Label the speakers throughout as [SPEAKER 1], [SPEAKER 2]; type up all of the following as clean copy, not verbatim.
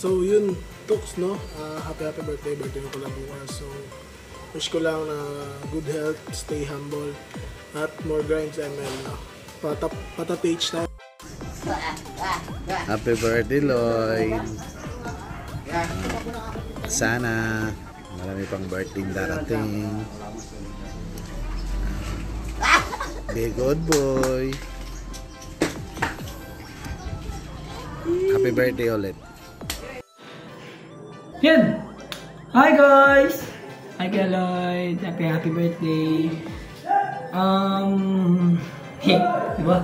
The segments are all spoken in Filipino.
[SPEAKER 1] So yun, Tux, no? Happy birthday ko pala bukas. So wish ko lang na good health, stay humble, at more grinds ML, no? Pata-page na.
[SPEAKER 2] Happy birthday, Lloyd. Sana marami pang birthday darating. Be good boy. Happy birthday ulit.
[SPEAKER 3] Yan! Hi guys! Hi Lloyd! Happy birthday! Hey, diba?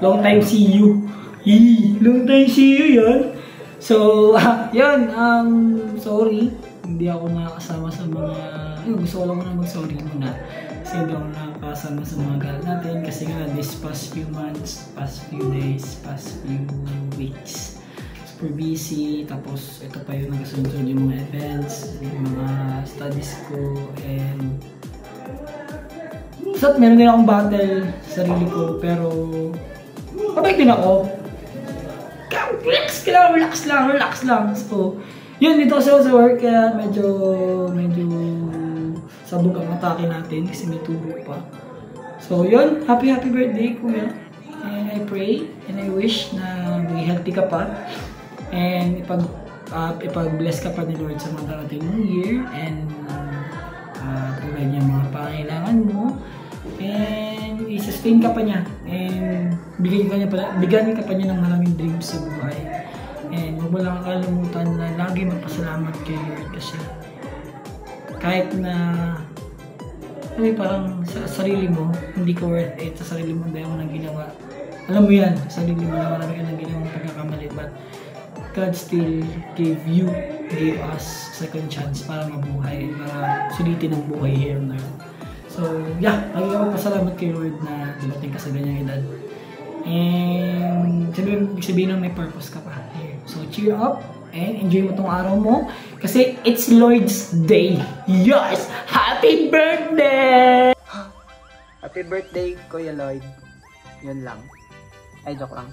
[SPEAKER 3] Long time see you! Long time see you yan! So, yan, sorry. Hindi ako nakakasama sa mga... gusto ko lang muna mag-sorry muna. Kasi hindi ako nakakasama sa mga gal natin. Kasi nga, this past few months, past few days, past few weeks, super busy. Tapos, ito pa yung nagasunod yung mga events, yung mga studies ko, and... So, meron din akong battle sa sarili ko, pero... Pabalik din ako. Relax lang. So, yun, dito kasi ako sa work, kaya medyo sabog ang atake natin kasi may turo pa. So, yun, happy birthday, kuya. And I pray and I wish na may healthy ka pa. And ipag-bless ka pa ni Lord sa mga darating ng year. And tulad niya mga pangailangan mo. And i-sustain ka pa niya. And bigyan ka pa niya ng maraming dreams sa buhay. And huwag mo lang kalimutan na lagi magpasalamat kay Lord kasi kahit na parang sa sarili mo, hindi ka worth it, sa sarili mo dahil mo nang ginawa. Alam mo yan, sa sarili mo na marami ka nang ginawang pagkakamali, but God still gave us second chance para mabuhay, para sulitin ang buhay here on earth. So yeah, lagi ka magpasalamat kay Lord na dumating ka sa ganyang edad. And sabihin na may purpose ka pa here. So cheer up and enjoy mo tong araw mo kasi it's Lloyd's Day. Yes! Happy birthday!
[SPEAKER 4] Happy birthday, Kuya Lloyd. Yun lang. Ay, joke lang.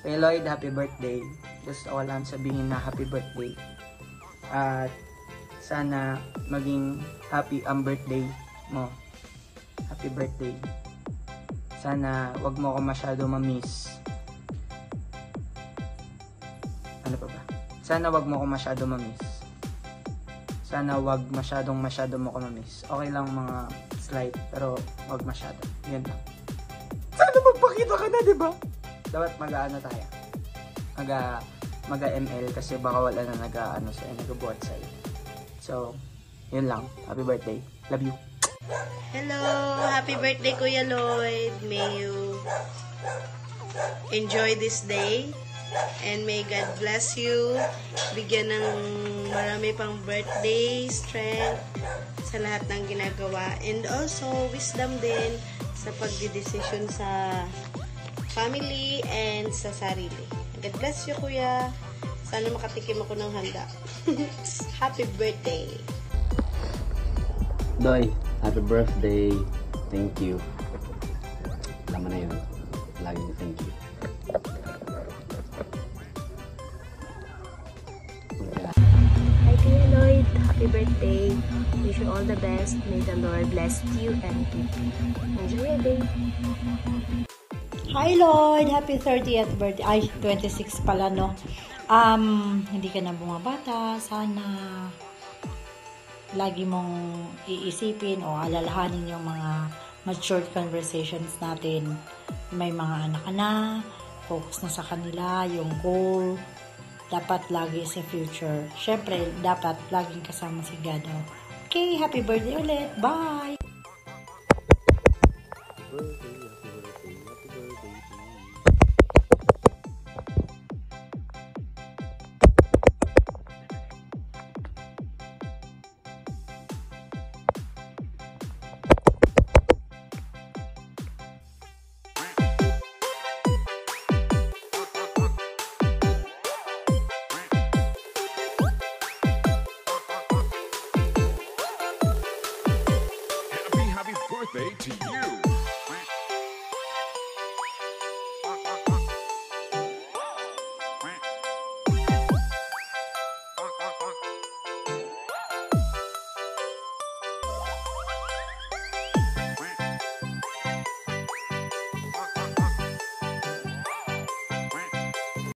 [SPEAKER 4] Kuya Lloyd, happy birthday. Gusto ko lang sabihin na happy birthday. At sana maging happy ang birthday mo. Happy birthday. Sana wag mo ako masyado ma-miss. Ano pa ba? Sana wag mo ako masyado ma-miss. Sana wag masyado mo ako ma-miss. Okay lang mga slight, pero wag masyado. Yan lang. Sana magpakita ka na, diba? Dapat mag-ano tayo. Mag-ML kasi baka wala na nag-buhat sa'yo. So, yun lang. Happy birthday. Love you.
[SPEAKER 5] Hello! Happy birthday, Kuya Lloyd. May you enjoy this day. And may God bless you. Bigyan ng marami pang birthday, strength sa lahat ng ginagawa. And also, wisdom din sa pagdidesisyon sa family and sa sarili. God bless you, Kuya. Sana makatikim ako ng handa. Happy birthday!
[SPEAKER 6] Doy, happy birthday. Thank you. Alam mo na yun. Laging thank you.
[SPEAKER 7] Hi Kuya Lloyd, happy birthday. Wish you all the best. May the Lord bless you and keep you. Enjoy your day.
[SPEAKER 8] Hi Lloyd, happy 30th birthday. Ay, 26 pala, no? Hindi ka na bumabata. Sana lagi mong iisipin o alalahanin yung mga mature conversations natin. May mga anak ka na, focus na sa kanila, yung goal, dapat lagi sa future. Syempre, dapat laging kasama si God. Okay, happy birthday ulit. Bye!
[SPEAKER 9] Birthday to you.